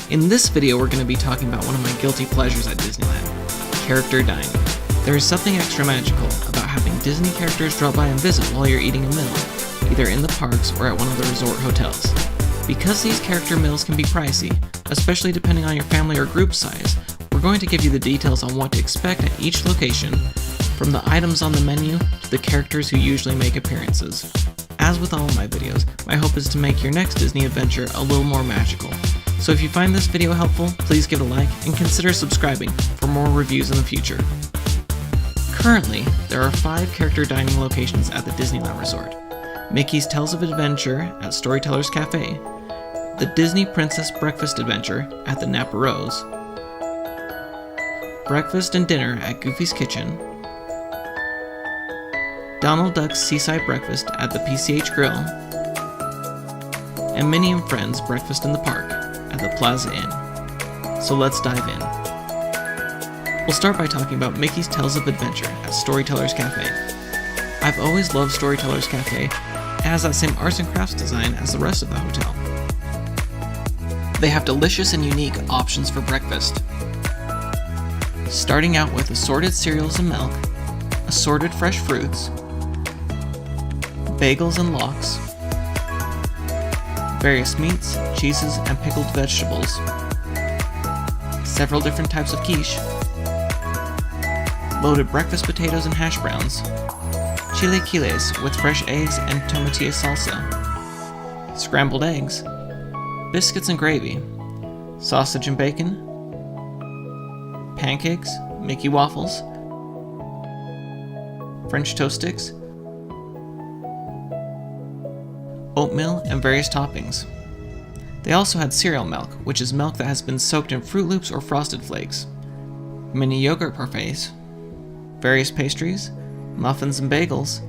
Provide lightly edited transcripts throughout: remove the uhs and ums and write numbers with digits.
In this video, we're going to be talking about one of my guilty pleasures at Disneyland, character dining. There is something extra magical about having Disney characters drop by and visit while you're eating a meal, either in the parks or at one of the resort hotels. Because these character meals can be pricey, especially depending on your family or group size, we're going to give you the details on what to expect at each location, from the items on the menu to the characters who usually make appearances. As with all of my videos, my hope is to make your next Disney adventure a little more magical. So if you find this video helpful, please give it a like and consider subscribing for more reviews in the future. Currently, there are 5 character dining locations at the Disneyland Resort. Mickey's Tales of Adventure at Storytellers Café, the Disney Princess Breakfast Adventure at the Napa Rose, breakfast and dinner at Goofy's Kitchen, Donald Duck's Seaside Breakfast at the PCH Grill, and Minnie and Friends Breakfast in the Park at the Plaza Inn. So let's dive in. We'll start by talking about Mickey's Tales of Adventure at Storytellers Café. I've always loved Storytellers Café. It has that same arts and crafts design as the rest of the hotel. They have delicious and unique options for breakfast, starting out with assorted cereals and milk, assorted fresh fruits, bagels and lox, various meats, cheeses, and pickled vegetables, several different types of quiche, loaded breakfast potatoes and hash browns, chilaquiles with fresh eggs and tomatillo salsa, scrambled eggs, biscuits and gravy, sausage and bacon, pancakes, Mickey waffles, French toast sticks, oatmeal, and various toppings. They also had cereal milk, which is milk that has been soaked in Fruit Loops or Frosted Flakes, mini yogurt parfaits, various pastries, muffins and bagels,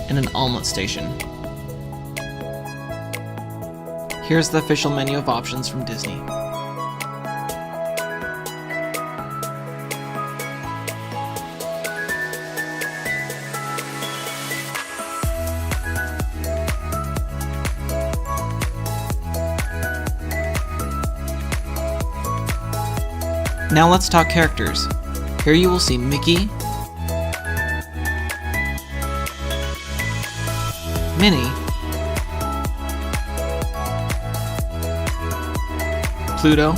and an omelet station. Here's the official menu of options from Disney. Now let's talk characters. Here you will see Mickey, Minnie, Pluto,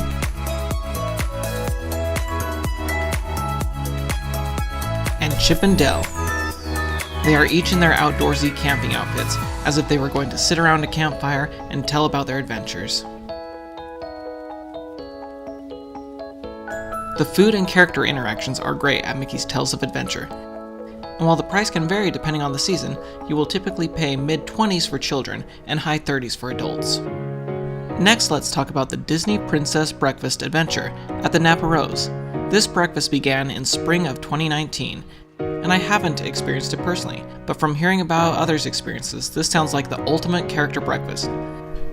and Chip and Dale. They are each in their outdoorsy camping outfits, as if they were going to sit around a campfire and tell about their adventures. The food and character interactions are great at Mickey's Tales of Adventure, and while the price can vary depending on the season, you will typically pay mid-20s for children and high 30s for adults. Next, let's talk about the Disney Princess Breakfast Adventure at the Napa Rose. This breakfast began in spring of 2019, and I haven't experienced it personally, but from hearing about others' experiences, this sounds like the ultimate character breakfast.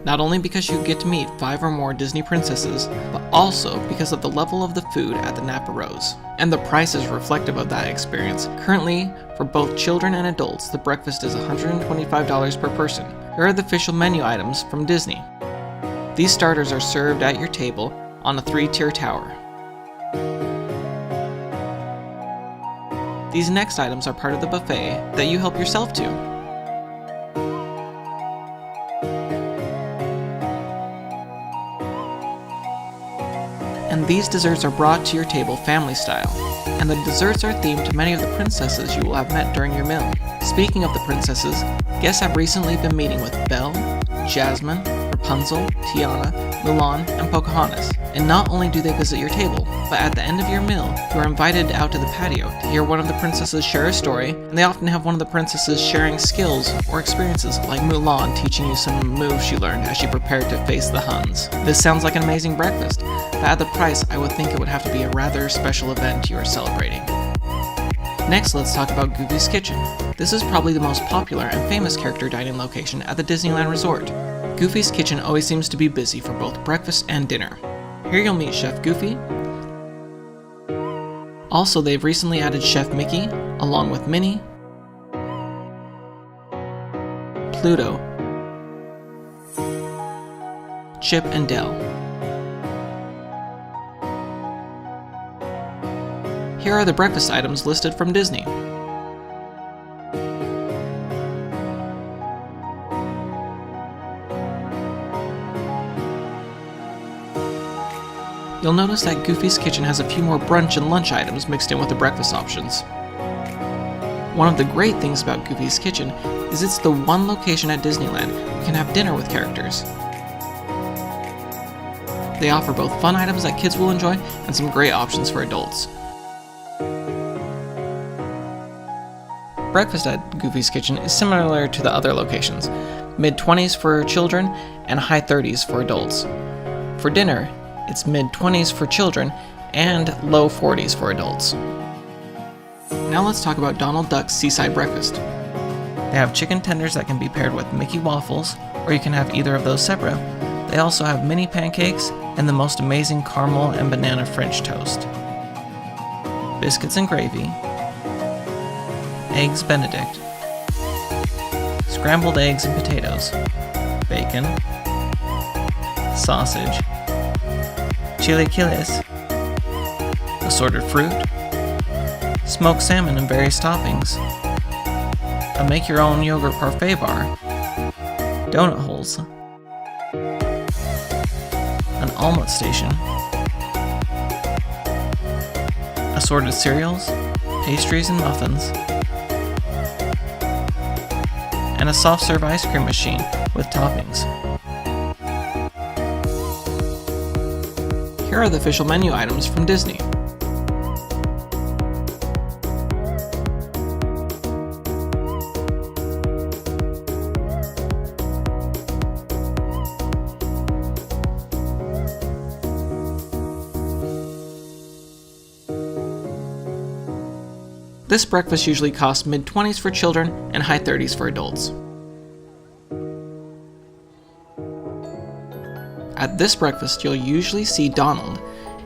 Not only because you get to meet 5 or more Disney princesses, but also because of the level of the food at the Napa Rose. And the price is reflective of that experience. Currently, for both children and adults, the breakfast is $125 per person. Here are the official menu items from Disney. These starters are served at your table on a 3-tier tower. These next items are part of the buffet that you help yourself to. And these desserts are brought to your table family style, and the desserts are themed to many of the princesses you will have met during your meal. Speaking of the princesses, guests have recently been meeting with Belle, Jasmine, Rapunzel, Tiana, Mulan, and Pocahontas. And not only do they visit your table, but at the end of your meal, you are invited out to the patio to hear one of the princesses share a story, and they often have one of the princesses sharing skills or experiences, like Mulan teaching you some moves she learned as she prepared to face the Huns. This sounds like an amazing breakfast, but at the price, I would think it would have to be a rather special event you are celebrating. Next, let's talk about Goofy's Kitchen. This is probably the most popular and famous character dining location at the Disneyland Resort. Goofy's Kitchen always seems to be busy for both breakfast and dinner. Here you'll meet Chef Goofy. Also, they've recently added Chef Mickey, along with Minnie, Pluto, Chip and Dale. Here are the breakfast items listed from Disney. You'll notice that Goofy's Kitchen has a few more brunch and lunch items mixed in with the breakfast options. One of the great things about Goofy's Kitchen is it's the one location at Disneyland you can have dinner with characters. They offer both fun items that kids will enjoy and some great options for adults. Breakfast at Goofy's Kitchen is similar to the other locations, mid-20s for children and high 30s for adults. For dinner, it's mid-20s for children and low 40s for adults. Now let's talk about Donald Duck's Seaside Breakfast. They have chicken tenders that can be paired with Mickey waffles, or you can have either of those separate. They also have mini pancakes and the most amazing caramel and banana French toast. Biscuits and gravy, eggs Benedict, scrambled eggs and potatoes, bacon, sausage, chilaquiles, assorted fruit, smoked salmon and various toppings, a make-your-own yogurt parfait bar, donut holes, an omelet station, assorted cereals, pastries and muffins, and a soft-serve ice cream machine with toppings. Here are the official menu items from Disney. This breakfast usually costs mid-20s for children and high 30s for adults. At this breakfast, you'll usually see Donald.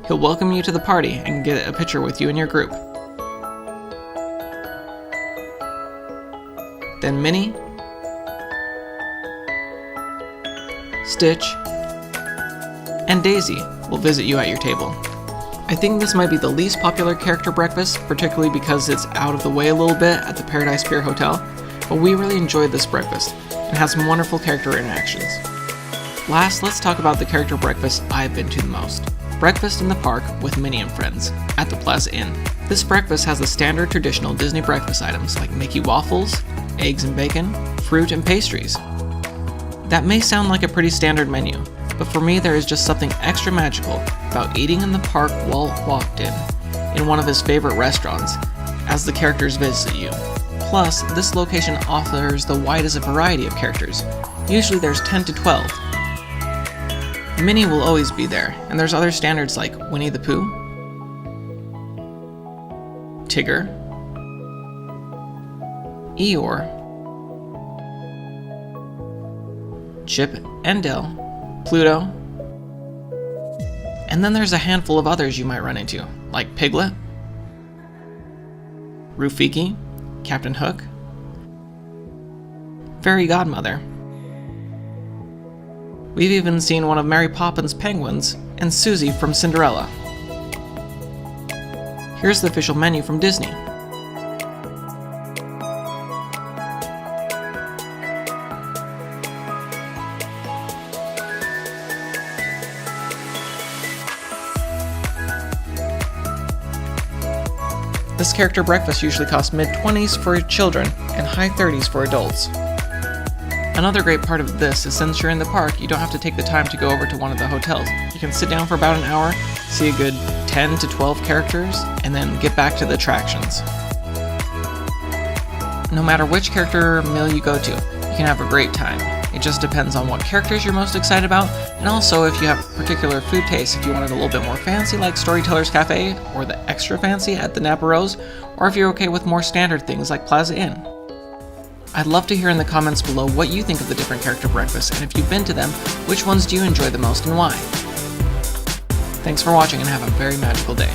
He'll welcome you to the party and get a picture with you and your group. Then Minnie, Stitch, and Daisy will visit you at your table. I think this might be the least popular character breakfast, particularly because it's out of the way a little bit at the Paradise Pier Hotel, but we really enjoyed this breakfast and had some wonderful character interactions. Last, let's talk about the character breakfast I've been to the most. Breakfast in the Park with Minnie and Friends at the Plaza Inn. This breakfast has the standard traditional Disney breakfast items like Mickey waffles, eggs and bacon, fruit and pastries. That may sound like a pretty standard menu, but for me there is just something extra magical about eating in the park Walt walked in one of his favorite restaurants, as the characters visit you. Plus, this location offers the widest variety of characters. Usually there's 10 to 12. Minnie will always be there, and there's other standards like Winnie the Pooh, Tigger, Eeyore, Chip and Dale, Pluto, and then there's a handful of others you might run into, like Piglet, Rafiki, Captain Hook, Fairy Godmother. We've even seen one of Mary Poppins' penguins and Susie from Cinderella. Here's the official menu from Disney. This character breakfast usually costs mid-20s for children and high 30s for adults. Another great part of this is since you're in the park, you don't have to take the time to go over to one of the hotels. You can sit down for about an hour, see a good 10 to 12 characters, and then get back to the attractions. No matter which character meal you go to, you can have a great time. It just depends on what characters you're most excited about, and also if you have particular food tastes, if you want it a little bit more fancy like Storytellers Café, or the extra fancy at the Napa Rose, or if you're okay with more standard things like Plaza Inn. I'd love to hear in the comments below what you think of the different character breakfasts, and if you've been to them, which ones do you enjoy the most and why? Thanks for watching and have a very magical day.